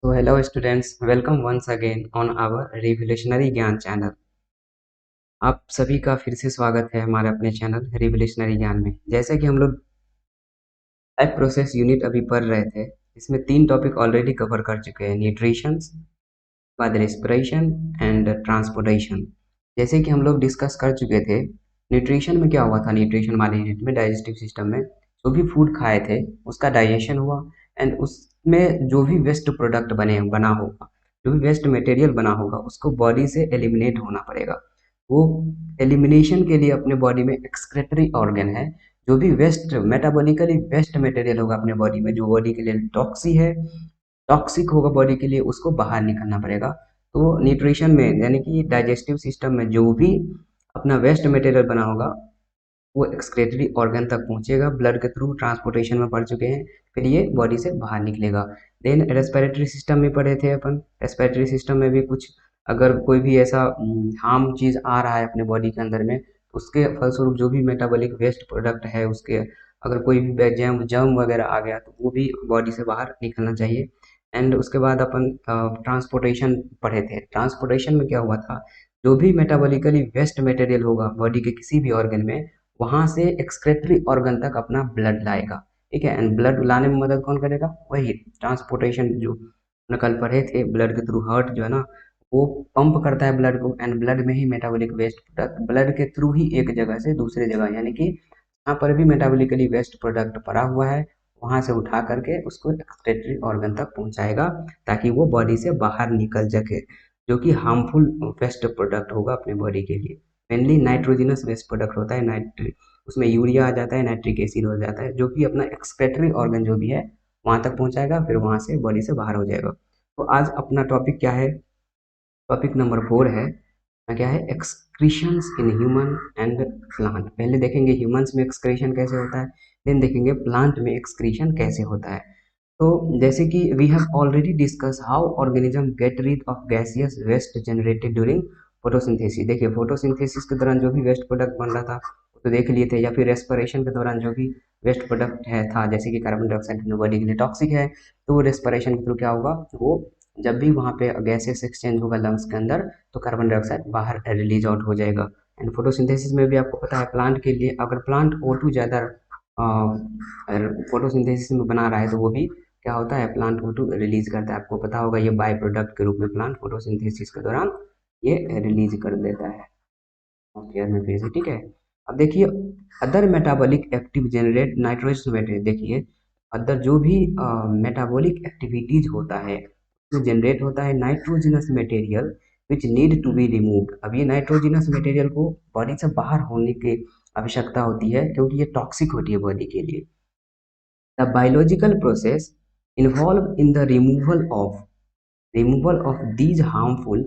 So hello students, welcome once again on our revolutionary ज्ञान channel. आप सभी का फिर से स्वागत है हमारे अपने चैनल रिवोल्यूशनरी ज्ञान में। जैसे कि हम लोग लाइफ प्रोसेस यूनिट अभी पढ़ रहे थे, इसमें 3 टॉपिक ऑलरेडी कवर कर चुके हैं, न्यूट्रिशन, बाद रेस्पिरेशन एंड ट्रांसपोर्टेशन। जैसे कि हम लोग डिस्कस कर चुके थे, न्यूट्रिशन में क्या हुआ था, न्यूट्रिशन वाले यूनिट में डाइजेस्टिव सिस्टम में जो भी फूड खाए थे उसका डाइजेशन हुआ एंड उसमें जो भी वेस्ट प्रोडक्ट बना होगा, जो भी वेस्ट मटेरियल बना होगा उसको बॉडी से एलिमिनेट होना पड़ेगा। वो एलिमिनेशन के लिए अपने बॉडी में एक्सक्रेटरी ऑर्गन है। जो भी वेस्ट मेटाबॉलिकली वेस्ट मटेरियल होगा अपने बॉडी में, जो बॉडी के लिए टॉक्सिक होगा बॉडी के लिए, उसको बाहर निकलना पड़ेगा। तो न्यूट्रिशन में यानी कि डाइजेस्टिव सिस्टम में जो भी अपना वेस्ट मटेरियल बना होगा वो एक्सक्रेटरी ऑर्गन तक पहुंचेगा, ब्लड के थ्रू ट्रांसपोर्टेशन में पढ़ चुके हैं, फिर ये बॉडी से बाहर निकलेगा। देन रेस्पिरेटरी सिस्टम में पढ़े थे अपन, रेस्पिरेटरी सिस्टम में भी कुछ अगर कोई भी ऐसा हार्म चीज़ आ रहा है अपने बॉडी के अंदर में, तो उसके फलस्वरूप जो भी मेटाबॉलिक वेस्ट प्रोडक्ट है उसके अगर कोई भी जर्म जर्म वगैरह आ गया तो वो भी बॉडी से बाहर निकलना चाहिए। एंड उसके बाद अपन ट्रांसपोर्टेशन पढ़े थे। ट्रांसपोर्टेशन में क्या हुआ था, जो भी मेटाबॉलिकली वेस्ट मटेरियल होगा बॉडी के किसी भी ऑर्गन में, वहां से एक्सक्रेटरी ऑर्गन तक अपना ब्लड लाएगा। ठीक है, एंड ब्लड लाने में मदद कौन करेगा, वही ट्रांसपोर्टेशन जो हमने कल पढ़े थे, ब्लड के थ्रू हार्ट जो है ना वो पंप करता है ब्लड को, एंड ब्लड में ही मेटाबॉलिक वेस्ट प्रोडक्ट ब्लड के थ्रू ही एक जगह से दूसरे जगह, यानी कि जहाँ पर भी मेटाबॉलिकली वेस्ट प्रोडक्ट पड़ा हुआ है वहां से उठा करके उसको एक्सक्रेटरी ऑर्गन तक पहुंचाएगा, ताकि वो बॉडी से बाहर निकल सके, जो कि हार्मफुल वेस्ट प्रोडक्ट होगा अपने बॉडी के लिए। मेनली नाइट्रोजिनस वेस्ट प्रोडक्ट होता है, नाइट्रिक, उसमें यूरिया आ जाता है, नाइट्रिक एसिड हो जाता है, जो कि अपना एक्सक्रेटरी ऑर्गन जो भी है वहां तक पहुंचाएगा, फिर वहां से बॉडी से बाहर हो जाएगा। तो आज अपना टॉपिक क्या है, टॉपिक नंबर 4 है, क्या है, एक्सक्रीशंस इन ह्यूमन एंड प्लांट। पहले देखेंगे ह्यूमंस में एक्सक्रीशन कैसे होता है, देन देखेंगे प्लांट में एक्सक्रीशन कैसे होता है। तो जैसे कि we have already discuss how organism get rid of gaseous waste generated during photosynthesis. देखिए फोटोसिंथेसिस के दौरान जो भी वेस्ट प्रोडक्ट बन रहा था वो तो देख लिए थे, या फिर रेस्पिरेशन के दौरान जो भी वेस्ट प्रोडक्ट है था, जैसे कि कार्बन डाइऑक्साइड बॉडी के लिए टॉक्सिक है, तो वो रेस्पिरेशन के थ्रू क्या होगा, वो जब भी वहाँ पे गैसेस एक्सचेंज होगा लंग्स के अंदर तो कार्बन डाइऑक्साइड बाहर रिलीज आउट हो जाएगा। एंड फोटोसिंथेसिस में भी आपको पता है, प्लांट के लिए अगर प्लांट O2 ज़्यादा फोटोसिंथेसिस में बना रहा है तो वो भी क्या होता है, प्लांट O2 रिलीज करता है। आपको पता होगा ये बाय प्रोडक्ट के रूप में प्लांट फोटोसिंथेसिस के दौरान ये रिलीज कर देता है एटमॉस्फेयर में फिर से। ठीक है, अब देखिए other metabolic active generate nitrogen material. देखिए अदर जो भी मेटाबॉलिक एक्टिविटीज होता है उसमें जनरेट होता है nitrogenous material which need to be removed. अब ये नाइट्रोजिनस मटेरियल को बॉडी से बाहर होने की आवश्यकता होती है, क्योंकि ये टॉक्सिक होती है बॉडी के लिए। The biological process involve in the removal of these harmful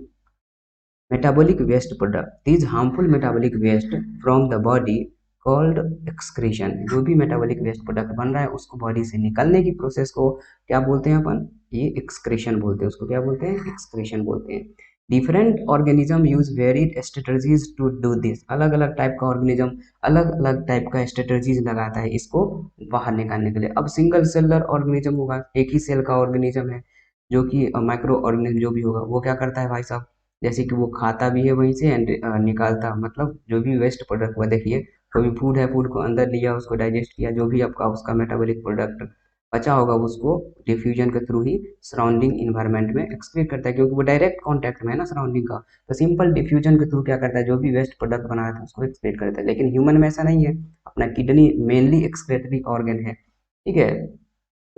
metabolic waste product, these harmful metabolic waste from the body called excretion। जो भी metabolic waste product बन रहा है उसको बॉडी से निकलने की प्रोसेस को क्या बोलते हैं अपन, ये एक्सक्रेशन बोलते हैं, उसको क्या बोलते हैं, एक्सक्रेशन बोलते हैं। Different organism use varied strategies to do this. अलग अलग टाइप का ऑर्गेनिज्म अलग अलग टाइप का स्ट्रेटजीज लगाता है इसको बाहर निकालने के लिए। अब सिंगल सेलर ऑर्गेनिज्म होगा, एक ही सेल का ऑर्गेनिज्म है, जो कि माइक्रो ऑर्गेनिज्म जो भी होगा वो क्या करता है भाई साहब, जैसे कि वो खाता भी है वहीं से एंड निकालता, मतलब जो भी वेस्ट प्रोडक्ट हुआ, देखिए कोई भी फूड है, फूड को अंदर लिया, उसको डाइजेस्ट किया, जो भी आपका उसका मेटाबॉलिक प्रोडक्ट बचा होगा उसको डिफ्यूजन के थ्रू ही सराउंडिंग इन्वायरमेंट में एक्सक्रीट करता है, क्योंकि वो डायरेक्ट कॉन्टैक्ट में है ना सराउंडिंग का। तो सिंपल डिफ्यूजन के थ्रू क्या करता है, जो भी वेस्ट प्रोडक्ट बनाया था उसको एक्सक्रीट करता है। लेकिन ह्यूमन में ऐसा नहीं है, अपना किडनी मेनली एक्सक्रेटरी ऑर्गन है। ठीक है,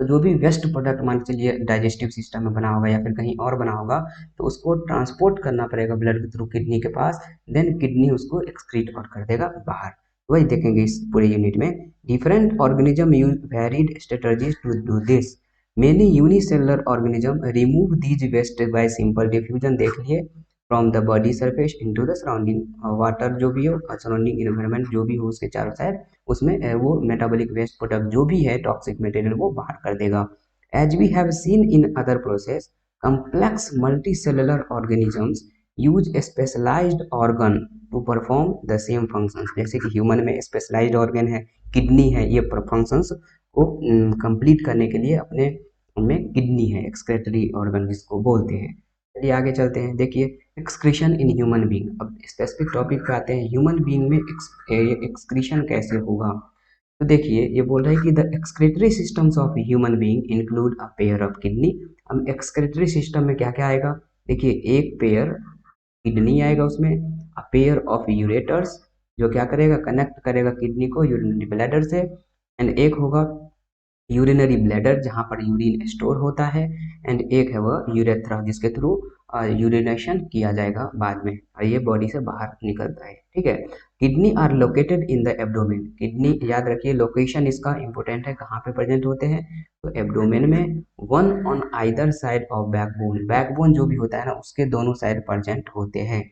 तो जो भी वेस्ट प्रोडक्ट मान के चलिए डाइजेस्टिव सिस्टम में बना होगा या फिर कहीं और बना होगा, तो उसको ट्रांसपोर्ट करना पड़ेगा ब्लड के थ्रू किडनी के पास, देन किडनी उसको एक्सक्रीट आउट कर देगा बाहर। वही देखेंगे इस पूरे यूनिट में। Different organism use varied strategies to do this. Many unicellular organism remove these waste by simple diffusion, देख लिए, from the body surface into the surrounding water, जो भी हो सराउंडिंग इन्वायरमेंट जो भी हो उसके चारों साइड, उसमें वो मेटाबॉलिक वेस्ट प्रोडक्ट जो भी है टॉक्सिक मटेरियल वो बाहर कर देगा। As we have seen in other process, complex multicellular organisms use specialised organ to perform the same functions. जैसे कि ह्यूमन में स्पेशलाइज्ड ऑर्गन है, किडनी है, ये फंक्शंस को कंप्लीट करने के लिए अपने उनमें किडनी है, एक्सक्रेटरी ऑर्गन जिसको बोलते हैं। चलिए आगे चलते हैं। देखिए एक्सक्रीशन इन ह्यूमन बीइंग, अब स्पेसिफिक टॉपिक पे आते हैं। ह्यूमन बीइंग में एक्सक्रीशन कैसे होगा? तो देखिए ये बोल रहा है कि the excretory systems of human being include a pair of kidney. अब एक्सक्रेटरी सिस्टम में क्या क्या आएगा? देखिए एक पेयर किडनी आएगा, उसमें अ पेयर ऑफ यूरेटर्स जो क्या करेगा, कनेक्ट करेगा किडनी को यूरिनरी ब्लैडर से, एंड एक होगा यूरिनरी ब्लैडर जहाँ पर यूरिन स्टोर होता है, एंड एक है वह यूरेथ्रा जिसके थ्रू यूरिनेशन किया जाएगा बाद में, और ये बॉडी से बाहर निकलता है। ठीक है। Kidney are located in the abdomen, kidney याद रखिए लोकेशन इसका इंपॉर्टेंट है, कहाँ पे प्रेजेंट होते हैं, तो एब्डोमेन में, one on either side of backbone, backbone जो भी होता है ना उसके दोनों साइड प्रेजेंट होते हैं।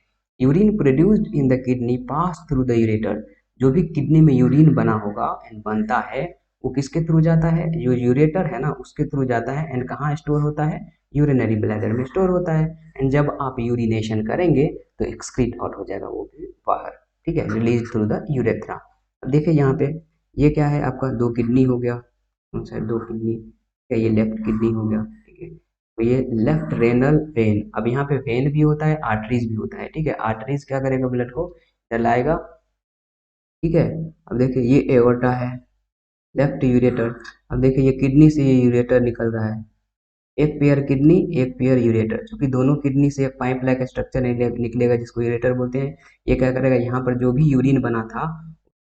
Urine produced in the kidney pass through the ureter, जो भी किडनी में यूरिन बना होगा एंड बनता है वो किसके थ्रू जाता है, जो यूरेटर है ना उसके थ्रू जाता है, एंड कहाँ स्टोर होता है, यूरिनरी ब्लैडर में स्टोर होता है, एंड जब आप यूरिनेशन करेंगे तो एक्सक्रीट आउट हो जाएगा वो भी बाहर। ठीक है, रिलीज थ्रू द यूरेथ्रा। अब देखिए यहाँ पे ये क्या है आपका, दो किडनी हो गया, दो किडनी, क्या ये लेफ्ट किडनी हो गया। ठीक है, तो ये लेफ्ट रेनल वेन, अब यहाँ पे वेन भी होता है, आर्टरीज भी होता है। ठीक है, आर्टरीज क्या करेगा, ब्लड को चलाएगा। ठीक है, अब देखिए ये एओर्टा है, लेफ्ट यूरेटर। अब देखिए ये किडनी से ये यूरेटर निकल रहा है, एक पेयर किडनी एक पेयर यूरेटर, क्योंकि दोनों किडनी से एक पाइप लाइक स्ट्रक्चर निकलेगा जिसको यूरेटर बोलते हैं। ये क्या करेगा, यहाँ पर जो भी यूरिन बना था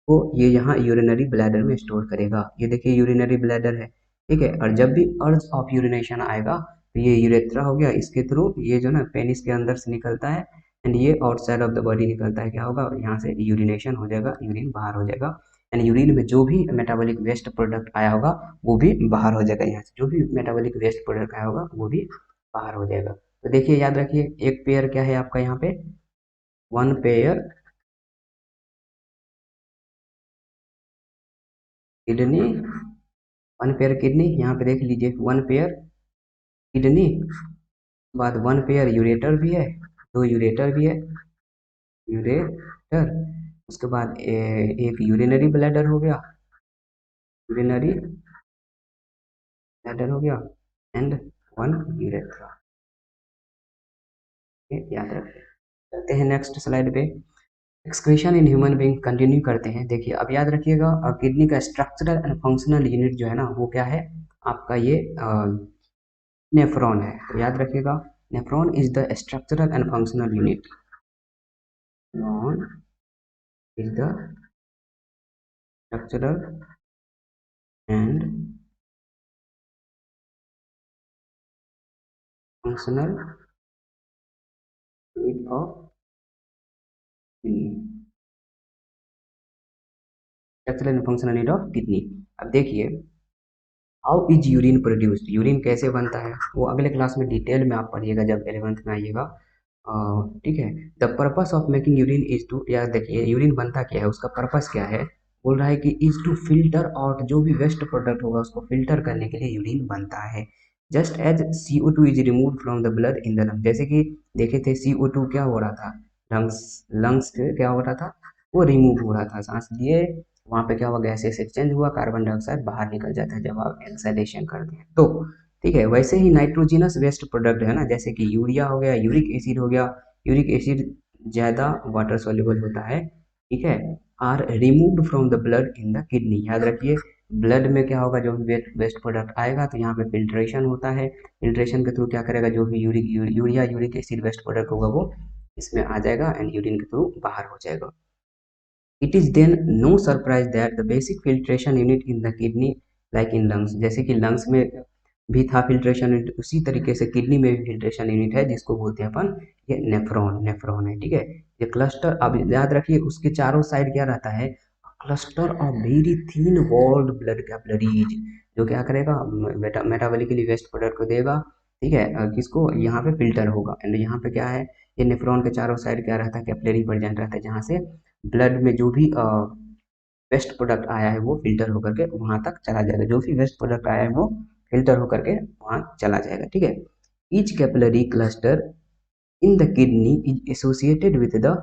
वो ये यहाँ यूरिनरी ब्लैडर में स्टोर करेगा। ये देखिए यूरिनरी ब्लैडर है। ठीक है, और जब भी अर्ज ऑफ यूरिनेशन आएगा तो ये यूरेथ्रा हो गया, इसके थ्रू ये जो ना पेनिस के अंदर से निकलता है, एंड ये आउटसाइड ऑफ द बॉडी निकलता है। क्या होगा, यहाँ से यूरिनेशन हो जाएगा, यूरिन बाहर हो जाएगा, एंड यूरिन में जो भी मेटाबॉलिक वेस्ट प्रोडक्ट आया होगा वो भी बाहर हो जाएगा। यहाँ से जो भी मेटाबॉलिक वेस्ट प्रोडक्ट आया होगा वो भी बाहर हो जाएगा। तो देखिए याद रखिए एक पेयर क्या है आपका यहाँ पे, one pair kidney, one pair kidney, यहाँ पे देख लीजिए वन पेयर किडनी, बाद वन पेयर यूरेटर भी है, दो यूरेटर भी है, यूरेटर, उसके बाद एक यूरिनरी ब्लैडर हो गया, यूरिनरी ब्लैडर हो गया, एंड वन यूरेथ्रा। याद रखें। चलते हैं नेक्स्ट स्लाइड पे। Excretion in human being continue करते हैं। देखिए अब याद रखिएगा किडनी का स्ट्रक्चरल एंड फंक्शनल यूनिट जो है ना वो क्या है आपका, ये नेफ्रॉन है। तो याद रखिएगा nephron is the structural and functional unit, nephron is the structural and functional unit of kidney, structural and functional unit of kidney. अब देखिए how is urine produced, urine कैसे बनता है वो अगले क्लास में डिटेल में आप पढ़िएगा जब 11th में आइएगा। ठीक है, the purpose of making urine is to, यार देखिए यूरिन बनता क्या है, उसका पर्पस क्या है, बोल रहा है कि इज टू फिल्टर आउट, जो भी वेस्ट प्रोडक्ट होगा उसको फिल्टर करने के लिए यूरिन बनता है। Just as CO2 is remove from the blood in the lung, जैसे कि देखे थे CO2 क्या हो रहा था, लंग्स, लंग्स से क्या हो रहा था, वो रिमूव हो रहा था, सांस लिए वहाँ पे क्या हुआ, गैसेस एक्सचेंज हुआ, कार्बन डाइऑक्साइड बाहर निकल जाता है जब आप एक्सहेलेशन करते हैं तो। ठीक है, वैसे ही नाइट्रोजिनस वेस्ट प्रोडक्ट है ना, जैसे कि यूरिया हो गया, यूरिक एसिड हो गया, यूरिक एसिड ज़्यादा वाटर सॉल्युबल होता है। ठीक है, are removed from the blood in the kidney, याद रखिए ब्लड में क्या होगा, जो भी वेस्ट प्रोडक्ट आएगा तो यहाँ पे फिल्ट्रेशन होता है, फिल्ट्रेशन के थ्रू क्या करेगा, जो भी urea uric acid waste product होगा वो इसमें आ जाएगा एंड यूरिन के थ्रू बाहर हो जाएगा। It is then no surprise that the basic filtration unit in the kidney like in lungs, जैसे कि लंग्स में भी था फिल्ट्रेशन यूनिट, उसी तरीके से किडनी में भी फिल्ट्रेशन यूनिट है जिसको बोलते हैं अपन, ये नेफ्रॉन, नेफ्रॉन है। ठीक है, ये क्लस्टर, अब याद रखिए उसके चारों साइड क्या रहता है, cluster of very thin walled blood capillaries, जो क्या करेगा, मेटाबॉलिकली वेस्ट प्रोडक्ट को देगा। ठीक है, किसको, यहाँ पे फिल्टर होगा, एंड यहाँ पे क्या है, ये नेफ्रॉन के चारों साइड क्या रहता है, कैपिलरी प्रेजेंट रहता है, जहाँ से ब्लड में जो भी वेस्ट प्रोडक्ट आया है वो फिल्टर होकर के वहाँ तक चला जाएगा, जो भी वेस्ट प्रोडक्ट आया है वो फिल्टर होकर के वहाँ चला जाएगा। ठीक है, each capillary cluster in the kidney is associated with the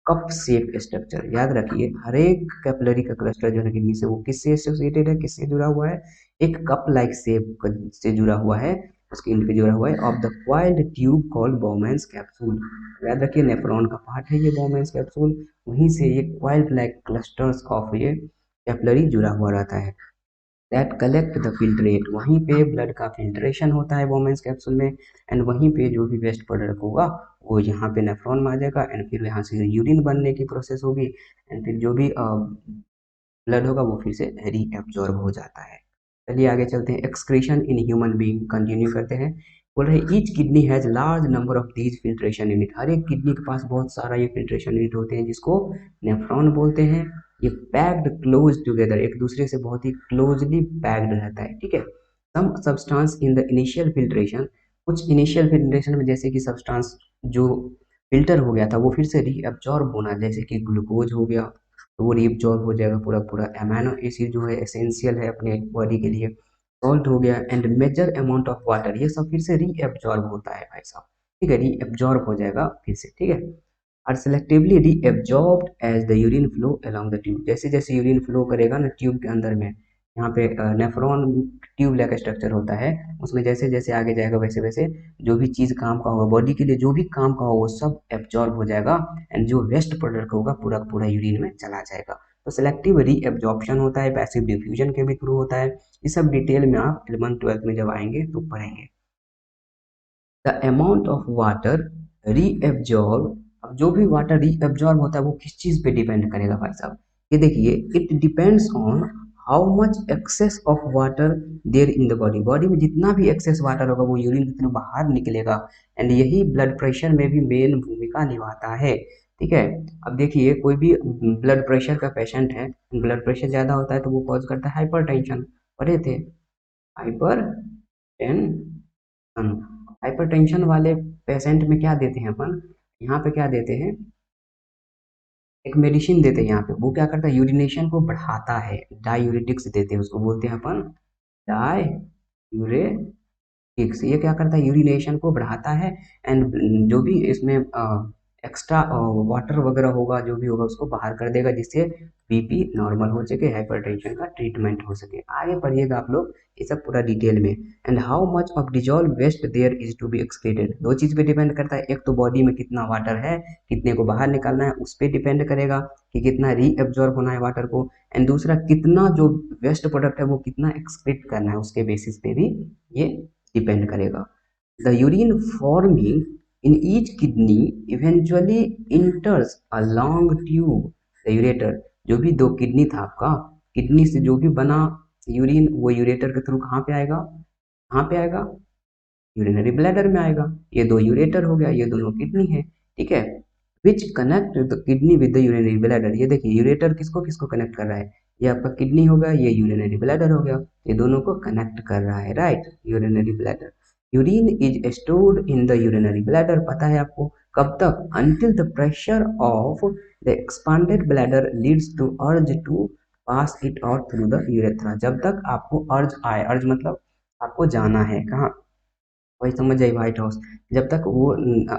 cup shape structure. याद रखिए हर एक कैपिलरी का क्लस्टर जो है किडनी से, वो किससे एसोसिएटेड है, किससे जुड़ा हुआ है, एक कप लाइक शेप से जुड़ा हुआ है, उसके एंड पे जुड़ा हुआ है of the coiled tube called बोमेंस capsule. याद रखिए नेफ्रॉन का पार्ट है ये बोमेंस कैप्सूल, वहीं से ये क्वाइल्ड लाइक क्लस्टर्स ऑफ ये कैपिलरी जुड़ा हुआ रहता है। दैट कलेक्ट द फिल्ट्रेट, वहीं पे ब्लड का फिल्ट्रेशन होता है वोमेंस कैप्सूल में, एंड वहीं पे जो भी वेस्ट प्रोडक्ट होगा वो यहाँ पे नेफ्रॉन में आ जाएगा, एंड फिर यहाँ से यूरिन बनने की प्रोसेस होगी, एंड फिर जो भी ब्लड होगा वो फिर से रीएब्जॉर्ब हो जाता है। चलिए आगे चलते हैं। Excretion in human being continue करते हैं। बोल रहे each kidney has large number of these filtration unit, हर एक किडनी के पास बहुत सारा ये फिल्ट्रेशन यूनिट होते हैं जिसको नेफ्रॉन बोलते हैं। ये पैक्ड क्लोज टुगेदर, एक दूसरे से बहुत ही क्लोजली पैक्ड रहता है, ठीक है। Some substance in the initial filtration, कुछ इनिशियल फिल्ट्रेशन में जैसे कि सब्सटेंस जो फिल्टर हो गया था वो फिर से रीअब्जॉर्ब होना, जैसे कि ग्लूकोज हो गया तो वो रीअब्जॉर्ब हो जाएगा पूरा पूरा, अमीनो एसिड जो है एसेंशियल है अपने बॉडी के लिए, सॉल्ट हो गया, and major amount of water, ये सब फिर से रीअब्जॉर्ब होता है भाई साहब, ठीक है, रीअब्जॉर्ब हो जाएगा फिर से, ठीक है। Are selectively reabsorbed as the urine flow along the tube, जैसे जैसे यूरिन फ्लो करेगा ना ट्यूब के अंदर में, यहाँ पे नेफ्रॉन ट्यूब लाइक स्ट्रक्चर होता है, उसमें जैसे जैसे आगे जाएगा वैसे वैसे जो भी चीज़ काम का होगा बॉडी के लिए, जो भी काम का होगा वो सब एब्जॉर्ब हो जाएगा, एंड जो वेस्ट प्रोडक्ट होगा पूरा पूरा यूरिन में चला जाएगा। तो सेलेक्टिव रीअब्जॉर्प्शन होता है, पैसिव डिफ्यूजन के भी थ्रू होता है। ये सब डिटेल में आप 11th 12th में जब आएंगे तो पढ़ेंगे। The amount of water reabsorb, अब जो भी वाटर रीएब्जॉर्ब होता है वो किस चीज़ पे डिपेंड करेगा भाई साहब, ये देखिए it depends on how much excess of water there in the body, body में जितना भी एक्सेस वाटर होगा वो यूरिन के थ्रू बाहर निकलेगा, एंड यही ब्लड प्रेशर में भी मेन भूमिका निभाता है, ठीक है। अब देखिए कोई भी ब्लड प्रेशर का पेशेंट है, ब्लड प्रेशर ज़्यादा होता है तो वो कॉज करता है हाइपर टेंशन, पढ़े थे हाइपर टेंशन। हाइपरटेंशन वाले पेशेंट में क्या देते हैं अपन, यहाँ पे क्या देते हैं, एक मेडिसिन देते हैं यहाँ पे, वो क्या करता है यूरिनेशन को बढ़ाता है, डायूरेटिक्स देते हैं उसको, बोलते हैं अपन डायूरेटिक्स। ये क्या करता है यूरिनेशन को बढ़ाता है, एंड जो भी इसमें एक्स्ट्रा वाटर वगैरह होगा जो भी होगा उसको बाहर कर देगा, जिससे बीपी नॉर्मल हो सके, हाइपरटेंशन का ट्रीटमेंट हो सके। आगे पढ़िएगा आप लोग ये सब पूरा डिटेल में। And how much of dissolve waste there is to be excreted, दो चीज़ पे डिपेंड करता है, एक तो बॉडी में कितना वाटर है, कितने को बाहर निकालना है उस पर डिपेंड करेगा कि कितना रीएब्जॉर्ब होना है वाटर को, एंड दूसरा कितना जो वेस्ट प्रोडक्ट है वो कितना एक्सक्रीट करना है उसके बेसिस पे भी ये डिपेंड करेगा। The urine forming in each kidney eventually enters a long tube, the ureter, जो भी दो किडनी था आपका, किडनी से जो भी बना यूरिन वो यूरेटर के थ्रू कहाँ पे आएगा, कहाँ पे आएगा, यूरिनरी ब्लैडर में आएगा। ये दो यूरेटर हो गया, ये दोनों किडनी है, ठीक है। Which connect the kidney with the urinary bladder, ये देखिए यूरेटर किसको किसको कनेक्ट कर रहा है, ये आपका किडनी हो गया, ये यूरिनरी ब्लैडर हो गया, ये दोनों को कनेक्ट कर रहा है, right, urinary bladder. Urine is stored in the urinary bladder, पता है आपको कब तक, until the pressure of the expanded bladder leads to urge to pass it out through the urethra, जब तक आपको अर्ज आए, अर्ज मतलब आपको जाना है कहाँ, वही समझ जाइए व्हाइट हाउस, जब तक वो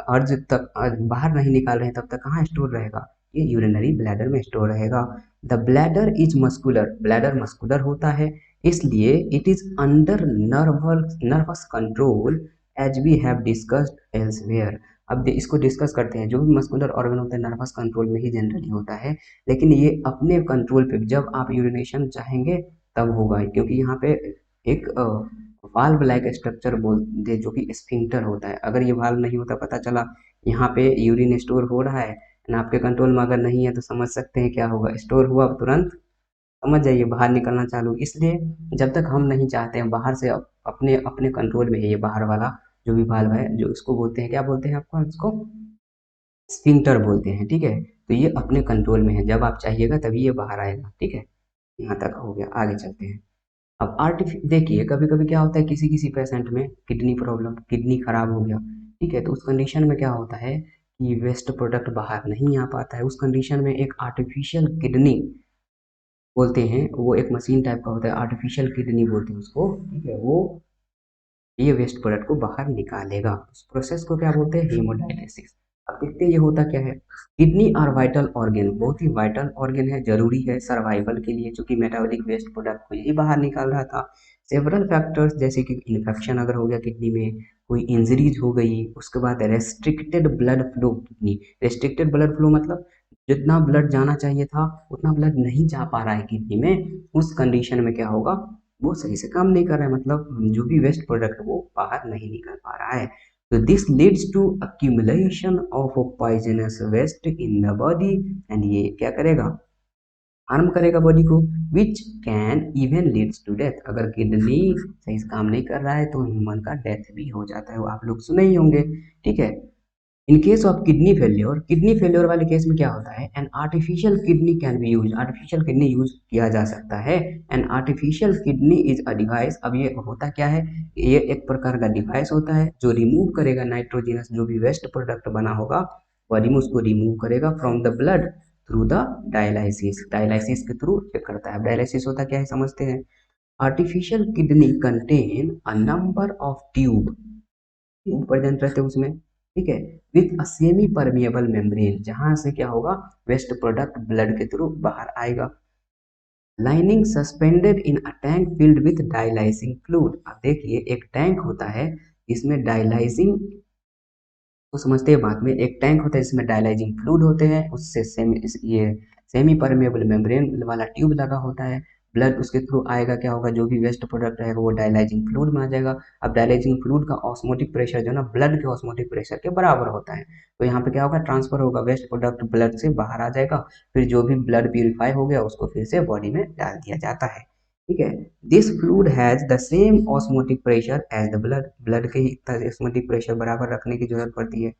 अर्ज तक बाहर नहीं निकाल रहे हैं तब तक कहाँ स्टोर रहेगा, ये यूरिनरी ब्लैडर में स्टोर रहेगा। The bladder is muscular, bladder muscular होता है, इसलिए it is under nervous control as we have discussed elsewhere. अब इसको डिस्कस करते हैं, जो भी मस्कुलर ऑर्गन होता है नर्वस कंट्रोल में ही जनरली होता है, लेकिन ये अपने कंट्रोल पे जब आप यूरिनेशन चाहेंगे तब होगा, क्योंकि यहाँ पे एक वाल्व लाइक स्ट्रक्चर बोलते जो कि स्फिंक्टर होता है, अगर ये वाल्व नहीं होता, पता चला यहाँ पे यूरिन स्टोर हो रहा है ना आपके कंट्रोल में अगर नहीं है तो समझ सकते हैं क्या होगा, स्टोर हुआ तुरंत समझ जाइए बाहर निकलना चालू, इसलिए जब तक हम नहीं चाहते हैं बाहर से, अपने अपने कंट्रोल में है ये बाहर वाला जो भी वाल्व है, जो इसको बोलते हैं क्या बोलते हैं आपको, इसको स्फिंक्टर बोलते हैं, ठीक है। तो ये अपने कंट्रोल में है, जब आप चाहिएगा तभी ये बाहर आएगा, ठीक है। यहाँ तक हो गया, आगे चलते हैं। अब देखिए कभी कभी क्या होता है किसी किसी पेशेंट में किडनी प्रॉब्लम, किडनी खराब हो गया, ठीक है, तो उस कंडीशन में क्या होता है कि वेस्ट प्रोडक्ट बाहर नहीं आ पाता है, उस कंडीशन में एक आर्टिफिशियल किडनी बोलते हैं, वो एक मशीन टाइप का होता है, आर्टिफिशियल किडनी बोलते हैं उसको, ठीक है, वो ये वेस्ट प्रोडक्ट को बाहर निकालेगा, उस प्रोसेस को क्या बोलते हैं, हेमोडायलिसिस। अब देखते हैं ये होता क्या है। किडनी आर वाइटल ऑर्गन, बहुत ही वाइटल ऑर्गन है, जरूरी है सर्वाइवल के लिए, चूंकि मेटाबॉलिक वेस्ट प्रोडक्ट को यही बाहर निकाल रहा था। सेवरल फैक्टर्स जैसे कि इन्फेक्शन अगर हो गया किडनी में, कोई इंजरीज हो गई, उसके बाद restricted blood flow kidney. Restricted blood flow मतलब जितना ब्लड जाना चाहिए था उतना ब्लड नहीं जा पा रहा है किडनी में, उस कंडीशन में क्या होगा, वो सही से काम नहीं कर रहा है, मतलब जो भी वेस्ट प्रोडक्ट वो बाहर नहीं निकल पा रहा है। So this leads to accumulation of poisonous waste in the body, and ये क्या करेगा, हार्म करेगा बॉडी को, which can even leads to death. अगर किडनी सही से काम नहीं कर रहा है तो ह्यूमन का डेथ भी हो जाता है, वो आप लोग सुने ही होंगे। ठीक है। In case of kidney failure वाले केस में क्या होता है, an artificial kidney can be use, artificial kidney use किया जा सकता है। An artificial kidney is a device, अब ये होता क्या है, ये एक प्रकार का डिवाइस होता है जो रिमूव करेगा नाइट्रोजनस जो भी वेस्ट प्रोडक्ट बना होगा, बॉडी में उसको रिमूव करेगा from the blood through the dialysis, dialysis के थ्रू चेक करता है। डायलिसिस होता क्या है समझते हैं। Artificial kidney contain a number of tube, present रहते हैं उसमें, ठीक है, with a semi permeable membrane, जहां से क्या होगा, वेस्ट प्रोडक्ट ब्लड के थ्रू बाहर आएगा। Lining suspended in a tank filled with dialysing fluid, अब देखिए एक टैंक होता है इसमें डायलाइजिंग, तो समझते हैं बाद में, एक टैंक होता है जिसमें डायलाइजिंग फ्लूइड होते हैं, उससे ये सेमी परमेबल मेम्ब्रेन वाला ट्यूब लगा होता है, ब्लड उसके थ्रू आएगा, क्या होगा, जो भी वेस्ट प्रोडक्ट रहेगा वो डायलाइजिंग फ्लूइड में आ जाएगा। अब डायलाइजिंग फ्लूइड का ऑस्मोटिक प्रेशर जो है ना ब्लड के ऑस्मोटिक प्रेशर के बराबर होता है, तो यहाँ पे क्या होगा, ट्रांसफर होगा, वेस्ट प्रोडक्ट ब्लड से बाहर आ जाएगा, फिर जो भी ब्लड प्यूरिफाई हो गया उसको फिर से बॉडी में डाल दिया जाता है। ठीक है। This fluid has the same osmotic pressure as the blood, blood के ही ऑस्मोटिक प्रेशर बराबर रखने की जरूरत पड़ती है,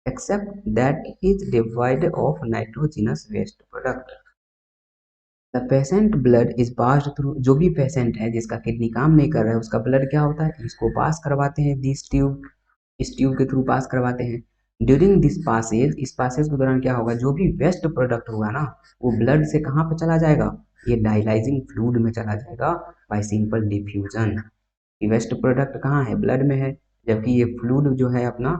except that it is devoid of nitrogenous waste product. The patient blood is passed through, जो भी पेशेंट है जिसका किडनी काम नहीं कर रहा है उसका ब्लड क्या होता है, इसको पास करवाते हैं, दिस ट्यूब, इस ट्यूब के थ्रू पास करवाते हैं। ड्यूरिंग दिस पासेज, इस पासेज के दौरान क्या होगा, जो भी वेस्ट प्रोडक्ट होगा ना वो ब्लड से कहाँ पर चला जाएगा, ये डायलाइजिंग फ्लूइड में चला जाएगा by simple diffusion. Waste product कहाँ है, ब्लड में है, जबकि ये फ्लूइड जो है अपना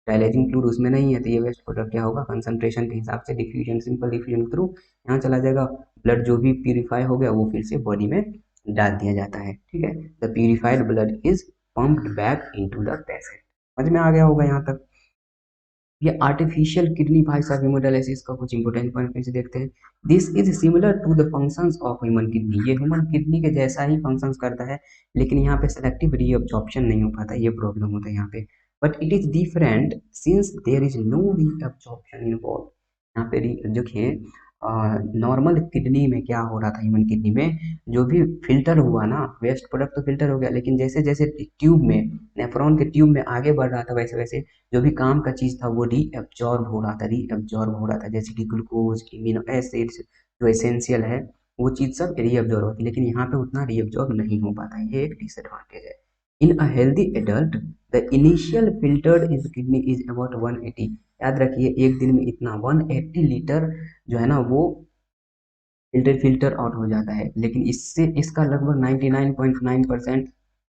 डायलाइजिंग फ्लूइड उसमें नहीं है, तो ये वेस्ट प्रोडक्ट क्या होगा, कंसंट्रेशन के हिसाब से डिफ्यूजन, सिंपल डिफ्यूजन थ्रू यहाँ चला जाएगा, ब्लड जो भी प्यूरिफाई हो गया वो फिर से बॉडी में डाल दिया जाता है। ठीक है। The purified blood is pumped back into the patient, समझ में आ गया होगा यहाँ तक। ये आर्टिफिशियल किडनी भाई साहब हेमोडायलिसिस का कुछ इंपोर्टेंट पॉइंट फिर से देखते हैं। This is similar to the functions of human kidney, ये ह्यूमन किडनी के जैसा ही फंक्शंस करता है, लेकिन यहाँ पे सेलेक्टिव रीअब्जॉर्प्शन नहीं हो पाता, ये प्रॉब्लम होता है यहाँ पे। But it is different since there is no reabsorption involve. यहाँ पे देखिए नॉर्मल किडनी में क्या हो रहा था, ह्यूमन किडनी में जो भी फिल्टर हुआ ना वेस्ट प्रोडक्ट तो फिल्टर हो गया, लेकिन जैसे जैसे ट्यूब में, नेफ्रॉन के ट्यूब में आगे बढ़ रहा था वैसे वैसे जो भी काम का चीज़ था वो रीअब्जॉर्ब हो रहा था, रीअब्जॉर्ब हो रहा था, जैसे कि ग्लूकोज, इमिनो एसिड्स जो एसेंशियल है वो चीज़ सब रीअब्जॉर्ब होती है, लेकिन यहाँ पे उतना रीअब्जॉर्ब नहीं हो पाता है, ये एक डिसएडवांटेज है। In a healthy adult the initial filtered is kidney is about 180, याद रखिए एक दिन में इतना 180 लीटर जो है ना वो फिल्टर फिल्टर आउट हो जाता है, लेकिन इससे इसका लगभग 99.9%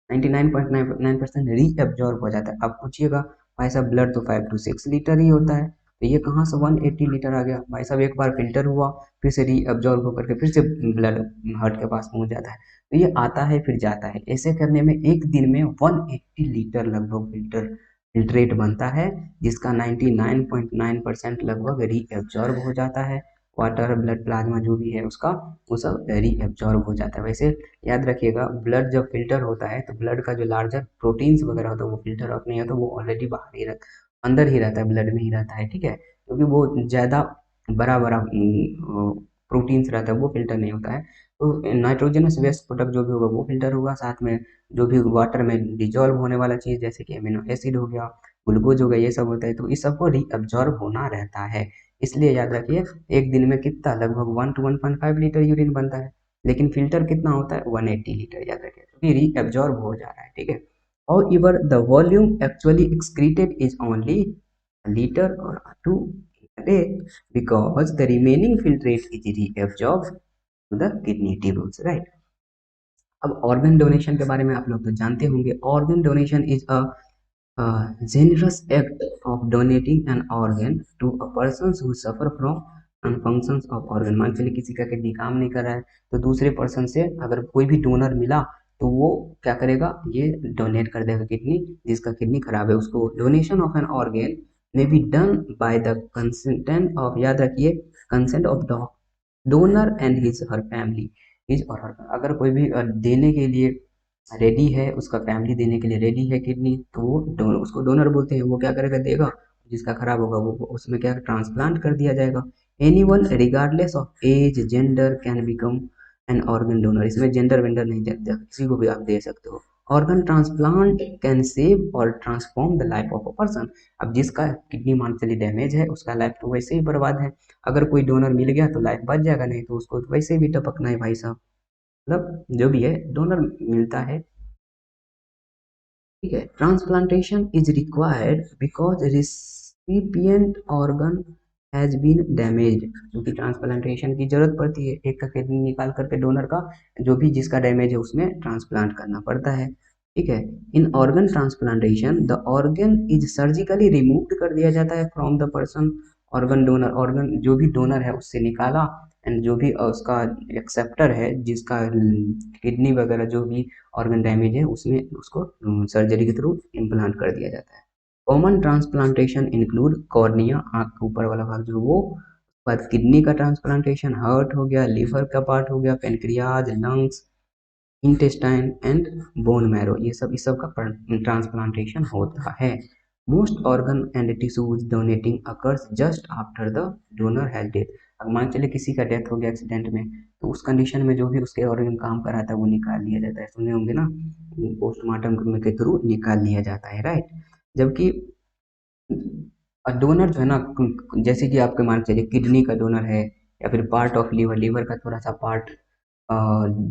99.9% रीअब्जॉर्ब हो जाता है। अब पूछिएगा भाई साहब ब्लड तो 5 to 6 लीटर ही होता है, तो ये कहाँ से 180 लीटर आ गया भाई साहब, एक बार फिल्टर हुआ फिर से रीअब्जॉर्ब होकर के फिर से ब्लड हार्ट के पास पहुंच जाता है, तो ये आता है फिर जाता है, ऐसे करने में एक दिन में 180 लीटर लगभग फिल्ट्रेट बनता है, जिसका 99.9% लगभग रीअब्जॉर्ब हो जाता है, वाटर ब्लड प्लाज्मा जो भी है उसका वो सब रीअब्जॉर्ब हो जाता है। वैसे याद रखिएगा ब्लड जब फिल्टर होता है तो ब्लड का जो लार्जर प्रोटीन्स वगैरह होता है वो फिल्टर आउट नहीं होता, वो ऑलरेडी बाहर ही रहता, अंदर ही रहता है, ब्लड में ही रहता है। ठीक है, क्योंकि वो ज़्यादा बड़ा बड़ा प्रोटीन्स रहता है वो फिल्टर नहीं होता है, तो नाइट्रोजनस वेस्ट प्रोडक्ट जो भी होगा वो फिल्टर होगा, साथ में जो भी वाटर में डिजॉल्व होने वाला चीज़ जैसे कि अमीनो एसिड हो गया, ग्लूकोज हो गया, ये सब होता है, तो इस सबको रीअब्जॉर्ब होना रहता है। इसलिए याद रखिए एक दिन में कितना लगभग 1 to 1.5 लीटर यूरिन बनता है, लेकिन फिल्टर कितना होता है 180 लीटर, याद रखिए क्योंकि रीअब्जॉर्ब हो जा रहा है। ठीक है। और ever the volume actually excreted is only litre और 2 a day because the remaining filtrate is reabsorbed to the kidney tubules, right? अब ऑर्गन डोनेशन के बारे में आप लोग तो जानते होंगे, organ donation is a generous act of donating an organ to a person who suffer from functions of organ। मान चलिए किसी का किडनी काम नहीं कर रहा है, तो दूसरे पर्सन से अगर कोई भी डोनर मिला तो वो क्या करेगा, ये डोनेट कर देगा किडनी, जिसका किडनी खराब है उसको। Donation of N organ may be done by the consent of, याद रखिए, consent of donor and his her family, his और हर, अगर कोई भी देने के लिए रेडी है, उसका फैमिली देने के लिए रेडी है किडनी, तो वो उसको डोनर बोलते हैं। वो क्या करेगा, देगा। जिसका खराब होगा वो उसमें क्या ट्रांसप्लांट कर दिया जाएगा। Anyone regardless of age gender can become an organ donor. इसमें जेंडर वेंडर नहीं देते, किसी को भी आप दे सकते हो। ऑर्गन ट्रांसप्लांट कैन सेव और transform the life of a person. अब जिसका किडनी मान चलिए डैमेज है, उसका लाइफ तो वैसे ही बर्बाद है। अगर कोई डोनर मिल गया तो लाइफ बच जाएगा, नहीं तो उसको तो वैसे भी टपकना है भाई साहब। मतलब जो भी है, डोनर मिलता है, ठीक है। Transplantation is required because recipient organ has been damaged. क्योंकि ट्रांसप्लांटेशन की जरूरत पड़ती है, एक का किडनी निकाल करके डोनर का जो भी जिसका डैमेज है उसमें ट्रांसप्लांट करना पड़ता है, ठीक है। In organ transplantation the organ is surgically removed कर दिया जाता है from the person. Organ donor, organ जो भी डोनर है उससे निकाला, एंड जो भी उसका एक्सेप्टर है, जिसका किडनी वगैरह जो भी ऑर्गन डैमेज है उसमें उसको सर्जरी के थ्रू इम्प्लांट कर दिया जाता है। कॉमन ट्रांसप्लांटेशन इंक्लूड कॉर्निया, आँख के ऊपर वाला भाग जो वो, बाद किडनी का ट्रांसप्लांटेशन, हार्ट हो गया, लीवर का पार्ट हो गया, pancreas, lungs, intestine and bone marrow, ये सब इस सब का ट्रांसप्लांटेशन होता है। Most organ and tissues donating occurs just after the donor has death. अब मान चले किसी का डेथ हो गया एक्सीडेंट में, तो उस कंडीशन में जो भी उसके ऑर्गन काम कर रहा था वो निकाल लिया जाता है, सुने होंगे ना, पोस्टमार्टम के थ्रू निकाल लिया जाता है, राइट। जबकि डोनर जो है ना, जैसे कि आपके मान चलिए किडनी का डोनर है, या फिर पार्ट ऑफ लीवर, लीवर का थोड़ा सा पार्ट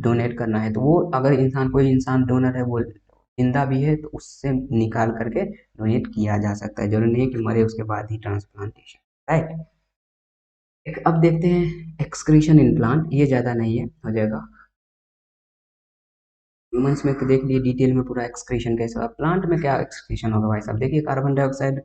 डोनेट करना है, तो वो अगर इंसान, कोई इंसान डोनर है, वो जिंदा भी है तो उससे निकाल करके डोनेट किया जा सकता है, जरूरी नहीं है कि मरे उसके बाद ही ट्रांसप्लांटेशन, राइट। अब देखते हैं एक्सक्रीशन इन प्लांट, ये ज़्यादा नहीं है, हो जाएगा। ह्यूमंस में तो देख लिए डिटेल में पूरा एक्सक्रीशन कैसे होगा, प्लांट में क्या एक्सक्रीशन होगा भाई साहब, देखिए कार्बन डाइऑक्साइड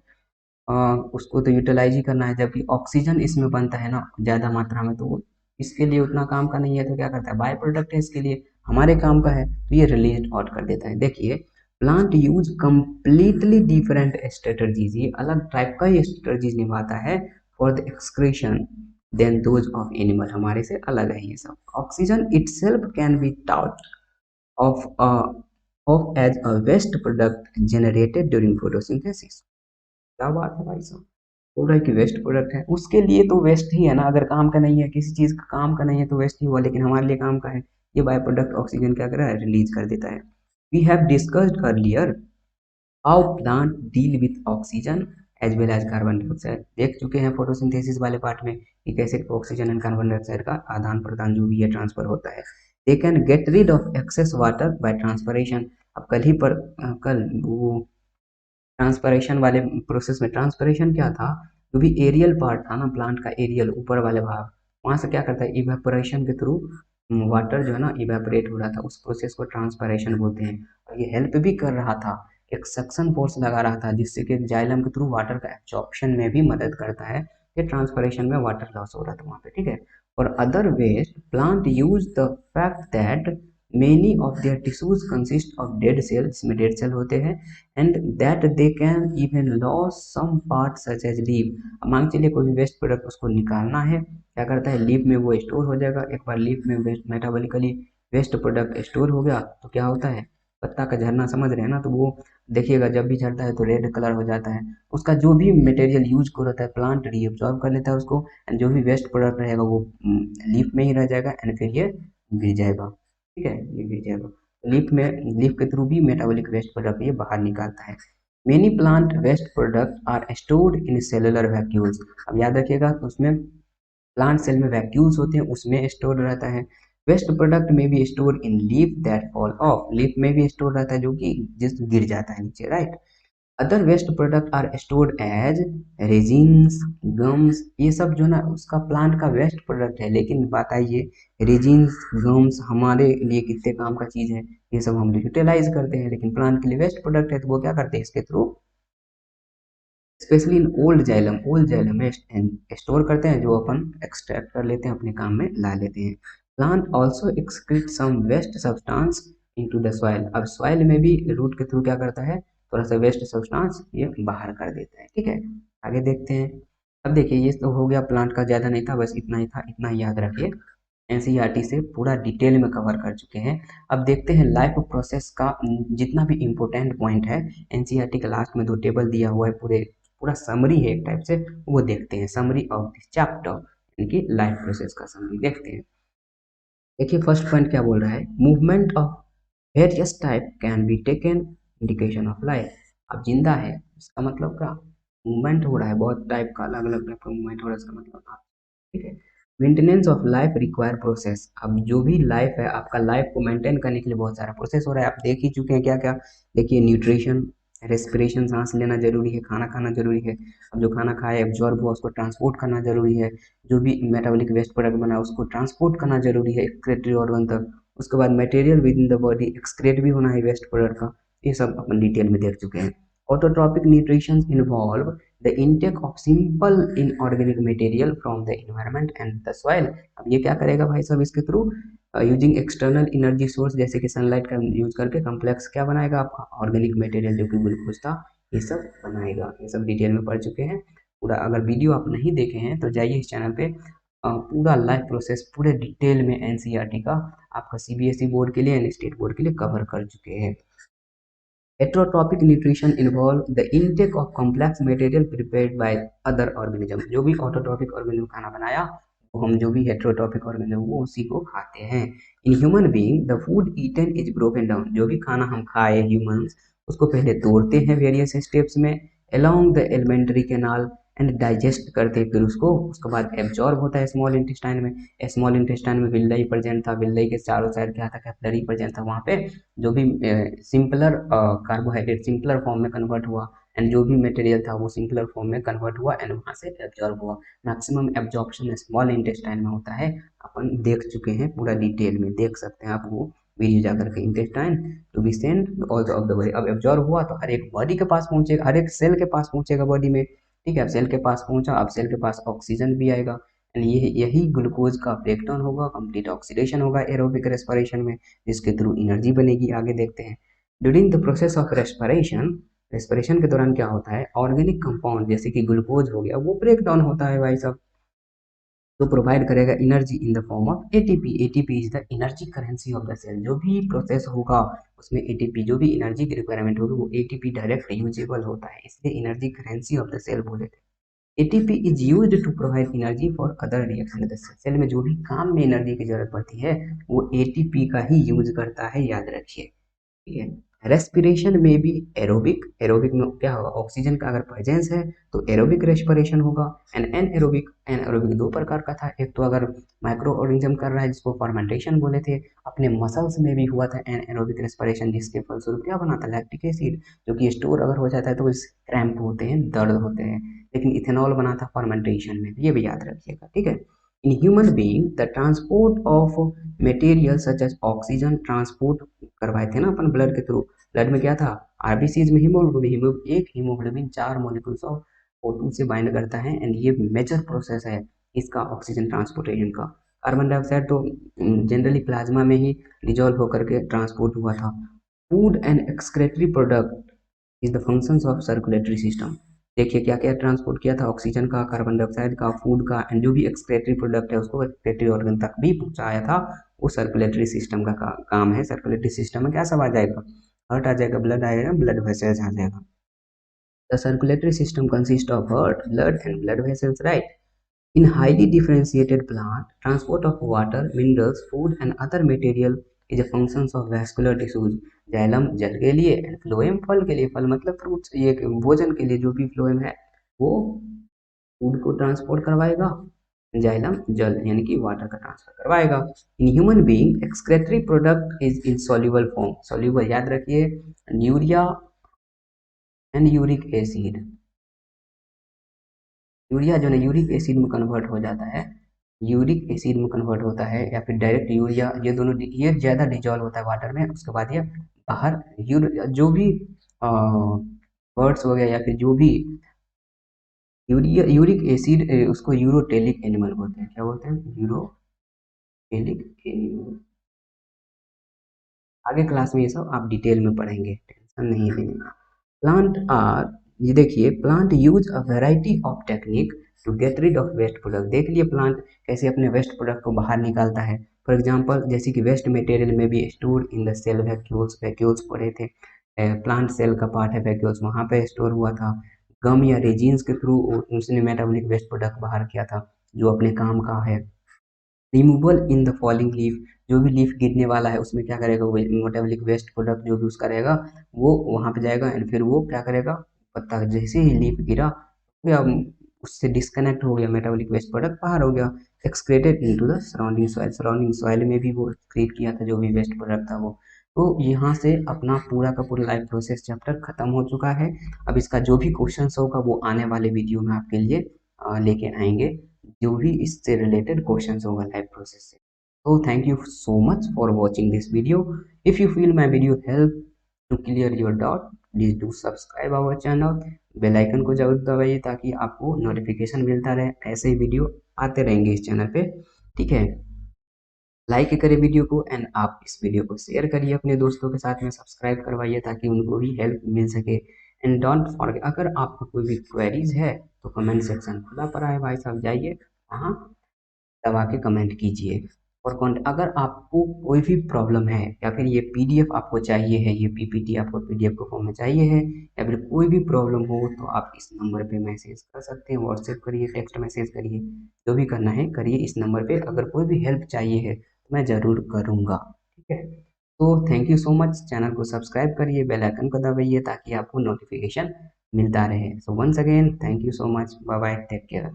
उसको तो यूटिलाइज ही करना है, जबकि ऑक्सीजन इसमें बनता है ना ज़्यादा मात्रा में, तो वो इसके लिए उतना काम का नहीं है, तो क्या करता है, बाय प्रोडक्ट है इसके लिए, हमारे काम का है, तो ये रिलीज आउट कर देता है। देखिए plant use completely different strategies, ये अलग टाइप का ही स्ट्रेटजीज निभाता है for the excretion then those of animal, हमारे से अलग है ये सब। Oxygen itself can be thought of off as a waste product generated during photosynthesis. क्या बात है भाई साहब, बोल रहा है कि वेस्ट प्रोडक्ट है, उसके लिए तो वेस्ट ही है ना, अगर काम का नहीं है, किसी चीज़ का काम का नहीं है तो वेस्ट ही हुआ, लेकिन हमारे लिए काम का है, ये बाय प्रोडक्ट ऑक्सीजन क्या कर रहा है, रिलीज कर देता है। We have discussed earlier how plant deal with oxygen as well as carbon dioxide, देख चुके हैं फोटोसिंथेसिस वाले पार्ट में कि कैसे ऑक्सीजन एंड कार्बन डाइऑक्साइड का आदान प्रदान जो भी है ट्रांसफर होता है। They can get rid of excess water bye transpiration. अब कल ही पर कल वो ट्रांसपरेशन वाले प्रोसेस में, ट्रांसपरेशन क्या था, जो भी एरियल पार्ट था ना प्लांट का, एरियल ऊपर वाले भाग, वहाँ से क्या करता है, इवेपोरेशन के थ्रू वाटर जो है ना इवेपोरेट हो रहा था, उस प्रोसेस को ट्रांसपरेशन बोलते हैं। और ये हेल्प भी कर रहा था, एक सक्शन फोर्स लगा रहा था, जिससे कि जाइलम के थ्रू वाटर का एब्जॉर्प्शन में भी मदद करता है। ये ट्रांसपरेशन में वाटर लॉस हो रहा था वहाँ पे, ठीक है। और other waste plant use the fact that many of their tissues consist of dead cell, जिसमें डेड सेल होते हैं, and that they can even lose some part such as leave. मान चलिए कोई भी वेस्ट प्रोडक्ट उसको निकालना है, क्या करता है, लीव में वो स्टोर हो जाएगा। एक बार लीव में waste metabolically waste product store हो गया तो क्या होता है, पत्ता का झरना समझ रहे हैं ना, तो वो देखिएगा जब भी झड़ता है तो रेड कलर हो जाता है। उसका जो भी मटेरियल यूज को रहता है प्लांट रीअब्जॉर्ब कर लेता है उसको, एंड जो भी वेस्ट प्रोडक्ट रहेगा वो लीफ में ही रह जाएगा, एंड फिर ये गिर जाएगा, ठीक है, ये गिर जाएगा। लीफ में, लीफ के थ्रू भी मेटाबॉलिक वेस्ट प्रोडक्ट ये बाहर निकालता है। Many plant waste product are stored in cellular vacuoles. अब याद रखिएगा उसमें प्लांट सेल में वैक्यूल्स होते हैं, उसमें स्टोर रहता है। वेस्ट प्रोडक्ट में भी store in leaf that fall of, leaf में भी स्टोर रहता है जो कि जिस गिर जाता है नीचे, right. Other waste product are stored as resins, gums, ये सब जो ना उसका प्लांट का वेस्ट प्रोडक्ट है, लेकिन बात आई है रेजिन्स गम्स हमारे लिए कितने काम का चीज़ है, ये सब हम यूटिलाइज करते हैं, लेकिन प्लांट के लिए वेस्ट प्रोडक्ट है, तो वो क्या करते हैं इसके through specially in old xylem में स्टोर करते हैं, जो अपन एक्सट्रैक्ट कर लेते हैं, अपने काम में ला लेते हैं। Plant also excrete some waste substance into the soil. अब सॉइल में भी रूट के थ्रू क्या करता है, थोड़ा सा वेस्ट सब्सटेंस ये बाहर कर देता है। ठीक है, आगे देखते हैं। अब देखिए ये तो हो गया, प्लांट का ज़्यादा नहीं था, बस इतना ही था, इतना ही याद रखिए। एनसीईआरटी से पूरा डिटेल में कवर कर चुके हैं। अब देखते हैं लाइफ प्रोसेस का जितना भी इम्पोर्टेंट पॉइंट है। एनसीईआरटी के लास्ट में 2 टेबल दिया हुआ है, पूरा समरी है एक टाइप से, वो देखते हैं। समरी ऑफ दिस चैप्टर यानी कि लाइफ प्रोसेस का समरी देखते हैं। देखिए फर्स्ट पॉइंट क्या बोल रहा है, movement of various type can be taken indication of life. अब जिंदा है इसका मतलब क्या, मूवमेंट हो रहा है, बहुत टाइप का अलग अलग टाइप का मूवमेंट हो रहा है, इसका मतलब आप, ठीक है। Maintenance of life require process. अब जो भी लाइफ है, आपका लाइफ को मेंटेन करने के लिए बहुत सारा प्रोसेस हो रहा है, आप देख ही चुके हैं क्या क्या। देखिए न्यूट्रिशन, रेस्पिरेशन, सांस लेना जरूरी है, खाना खाना जरूरी है। अब जो खाना खाए एब्जॉर्ब हुआ उसको ट्रांसपोर्ट करना जरूरी है। जो भी मेटाबॉलिक वेस्ट प्रोडक्ट बना उसको ट्रांसपोर्ट करना जरूरी है एक्सक्रीटरी ऑर्गन तक। उसके बाद material with in the body excrete भी होना है वेस्ट प्रोडक्ट का। ये सब अपन डिटेल में देख चुके हैं। Autotrophic nutrition involve the intake of simple inorganic material from the environment and the soil. अब ये क्या करेगा भाई साहब, इसके through using external energy source जैसे कि सनलाइट का यूज करके कम्प्लेक्स क्या बनाएगा आपका ऑर्गेनिक मटेरियल, जो कि ग्लूकोज था, ये सब बनाएगा। ये सब डिटेल में पढ़ चुके हैं पूरा। अगर वीडियो आप नहीं देखे हैं तो जाइए इस चैनल पे, पूरा लाइफ प्रोसेस पूरे डिटेल में एनसीईआरटी का आपका सीबीएसई बोर्ड के लिए एंड स्टेट बोर्ड के लिए कवर कर चुके हैं। Heterotrophic nutrition involve the intake of complex material prepared by other organism. जो भी ऑटोट्रॉपिक ऑर्गेनिज्म खाना बनाया, वो हम जो भी हेट्रोट्रॉपिक ऑर्गेनिज्म वो उसी को खाते हैं। In human being the food eaten is broken down. जो भी खाना हम खाए ह्यूमंस, उसको पहले तोड़ते हैं वेरियस स्टेप्स में along the alimentary canal and digest करते हैं, फिर उसको उसके बाद एब्जॉर्ब होता है स्मॉल इंटेस्टाइन में। स्मॉल इंटेस्टाइन में विल्लाई प्रेजेंट था, विल्लाई के चारों साइड क्या था, कैपिलरी प्रेजेंट था, वहाँ पे जो भी सिंपलर कार्बोहाइड्रेट सिंपलर फॉर्म में कन्वर्ट हुआ, एंड जो भी मटेरियल था वो सिंपलर फॉर्म में कन्वर्ट हुआ एंड वहाँ से एब्जॉर्ब हुआ। मैक्सिमम एब्जॉर्प्शन स्मॉल इंटेस्टाइन में होता है, अपन देख चुके हैं पूरा डिटेल में, देख सकते हैं आप वो वीडियो जाकर के। Intestine to be send all of the body. अब एब्जॉर्ब हुआ तो हर एक बॉडी के पास पहुंचेगा, हर एक सेल के पास पहुंचेगा बॉडी में। ठीक है, अब सेल के पास पहुंचा, अब सेल के पास ऑक्सीजन भी आएगा, एंड यही ग्लूकोज का ब्रेकडाउन होगा, कंप्लीट ऑक्सीडेशन होगा एरोबिक रेस्पिरेशन में, जिसके थ्रू एनर्जी बनेगी। आगे देखते हैं। During the process of respiration, respiration के दौरान क्या होता है, ऑर्गेनिक कंपाउंड जैसे कि ग्लूकोज हो गया वो ब्रेक डाउन होता है भाई साहब, तो प्रोवाइड करेगा energy in the form of ATP. ATP is the energy currency of the cell. जो भी प्रोसेस होगा उसमें एटीपी, जो भी एनर्जी की रिक्वायरमेंट होगी वो एटीपी डायरेक्ट यूजेबल होता है, इसलिए energy currency of the cell बोले थे। ATP is used to provide energy for other reaction. Cell में जो भी काम में एनर्जी की जरूरत पड़ती है वो एटीपी का ही यूज करता है, याद रखिए। ठीक है। रेस्पिरेशन में भी एरोबिक, एरोबिक में क्या होगा, ऑक्सीजन का अगर प्रेजेंस है तो एरोबिक रेस्पिरेशन होगा। एंड एनएरोबिक, एनएरोबिक 2 प्रकार का था, एक तो अगर माइक्रो ऑर्गेनिज्म कर रहा है जिसको फर्मेंटेशन बोले थे, अपने मसल्स में भी हुआ था एनएरोबिक रेस्पिरेशन, जिसके फलस्वरूप क्या बना था, लैक्टिक एसिड, जो कि स्टोर अगर हो जाता है तो क्रैम्प होते हैं, दर्द होते हैं। लेकिन इथेनॉल बना था फर्मेंटेशन में, ये भी याद रखिएगा। ठीक है। In human being the transport of material such as oxygen transport करवाए थे ना अपन ब्लड के थ्रू। ब्लड में क्या था, आरबीसीज में हीमोग्लोबिन, एक हीमोग्लोबिन 4 मॉलिक्यूल्स ऑफ O2 से बाइंड करता है, एंड ये मेजर प्रोसेस है इसका ऑक्सीजन ट्रांसपोर्टेशन का। कार्बन डाइऑक्साइड तो जनरली प्लाज्मा में ही डिजोल्व होकर के ट्रांसपोर्ट हुआ था। Food and excretory product is the functions of circulatory system. देखिए क्या क्या ट्रांसपोर्ट किया था, ऑक्सीजन का, कार्बन डाइऑक्साइड का, फूड का, एंड जो भी एक्सक्रेटरी प्रोडक्ट है उसको एक्सक्रेटरी ऑर्गन तक भी पहुंचाया था। वो सर्कुलेटरी सिस्टम का काम है। सर्कुलेटरी सिस्टम में क्या सब आ जाएगा, हार्ट आ जाएगा, ब्लड आएगा, ब्लड वेसल्स आ जाएगा। The circulatory system consist of heart, blood and blood vessels, right. In highly differentiated plant, transport of water, minerals, food and other material is a functions of vascular tissues. Xylem जल के लिए and phloem फल के लिए, फल मतलब fruits, ये भोजन के लिए जो भी फ्लोएम है वो फूड को ट्रांसपोर्ट करवाएगा, जाइलम जल यानी कि वाटर का ट्रांसफर करवाएगा। इन human being excretory product is in soluble form, soluble याद रखिए, urea and uric acid. Urea जो है यूरिक एसिड में कन्वर्ट हो जाता है, यूरिक एसिड में कन्वर्ट होता है, या फिर डायरेक्ट यूरिया, ये दोनों ये ज़्यादा डिजॉल्व होता है वाटर में, उसके बाद ये बाहर जो भी बर्ड्स हो गया या फिर जो भी यूरिक एसिड उसको यूरोटेलिक एनिमल बोलते हैं। क्या बोलते हैं? यूरोटेलिक एनिमल। आगे क्लास में ये सब आप डिटेल में पढ़ेंगे, टेंशन नहीं लेंगे। प्लांट आर, ये देखिए, plant use a variety of technique to get rid of waste product. देख लिए प्लांट कैसे अपने वेस्ट प्रोडक्ट को बाहर निकालता है। फॉर एग्जांपल, जैसे कि वेस्ट मटेरियल में भी store in the cell vacuoles, vacuoles पढ़े थे, प्लांट सेल का पार्ट है वैक्यूल्स, वहाँ पे स्टोर हुआ था। गम या रेजिन्स के थ्रू उसने मेटाबॉलिक वेस्ट प्रोडक्ट बाहर किया था, जो अपने काम का है। Removal in the falling leaf, जो भी लीफ गिरने वाला है उसमें क्या करेगा, वो मेटाबॉलिक वेस्ट प्रोडक्ट जो भी उसका रहेगा वो वहाँ पे जाएगा, एंड फिर वो क्या करेगा, पत्ता जैसे ही लीफ गिरा या उससे डिस्कनेक्ट हो गया, मेटाबॉलिक वेस्ट प्रोडक्ट बाहर हो गया, excreted into the surrounding soil. Surrounding soil में भी वो एक्सक्रीट किया था जो भी वेस्ट प्रोडक्ट था वो। तो यहाँ से अपना पूरा का पूरा लाइफ प्रोसेस चैप्टर खत्म हो चुका है। अब इसका जो भी क्वेश्चन होगा वो आने वाले वीडियो में आपके लिए लेके आएंगे, जो भी इससे रिलेटेड क्वेश्चन होगा लाइफ प्रोसेस से। तो thank you so much for watching this video. If you feel my video help to clear your doubt, please do subscribe our channel. Bell icon को जरूर दबाइए ताकि आपको नोटिफिकेशन मिलता रहे, ऐसे ही वीडियो आते रहेंगे इस चैनल पे। ठीक है, लाइक करें वीडियो को, एंड आप इस वीडियो को शेयर करिए अपने दोस्तों के साथ में, सब्सक्राइब करवाइए ताकि उनको भी हेल्प मिल सके। एंड डोंट फॉरगेट, अगर आपको कोई भी क्वेरीज है तो कमेंट सेक्शन खुला पड़ा है भाई साहब, जाइए वहाँ दबा के कमेंट कीजिए। और अगर आपको कोई भी प्रॉब्लम है, या फिर ये पीडीएफ आपको चाहिए है, ये पीपीटी आपको पीडीएफ के फॉर्म में चाहिए है, या फिर कोई भी प्रॉब्लम हो, तो आप इस नंबर पे मैसेज कर सकते हैं, व्हाट्सएप करिए, टेक्स्ट मैसेज करिए, जो भी करना है करिए इस नंबर पे। अगर कोई भी हेल्प चाहिए है तो मैं ज़रूर करूँगा। ठीक है, तो thank you so much. Channel को सब्सक्राइब करिए, बेल आइकन को दबाइए ताकि आपको नोटिफिकेशन मिलता रहे। So once again thank you so much, bye bye, take care.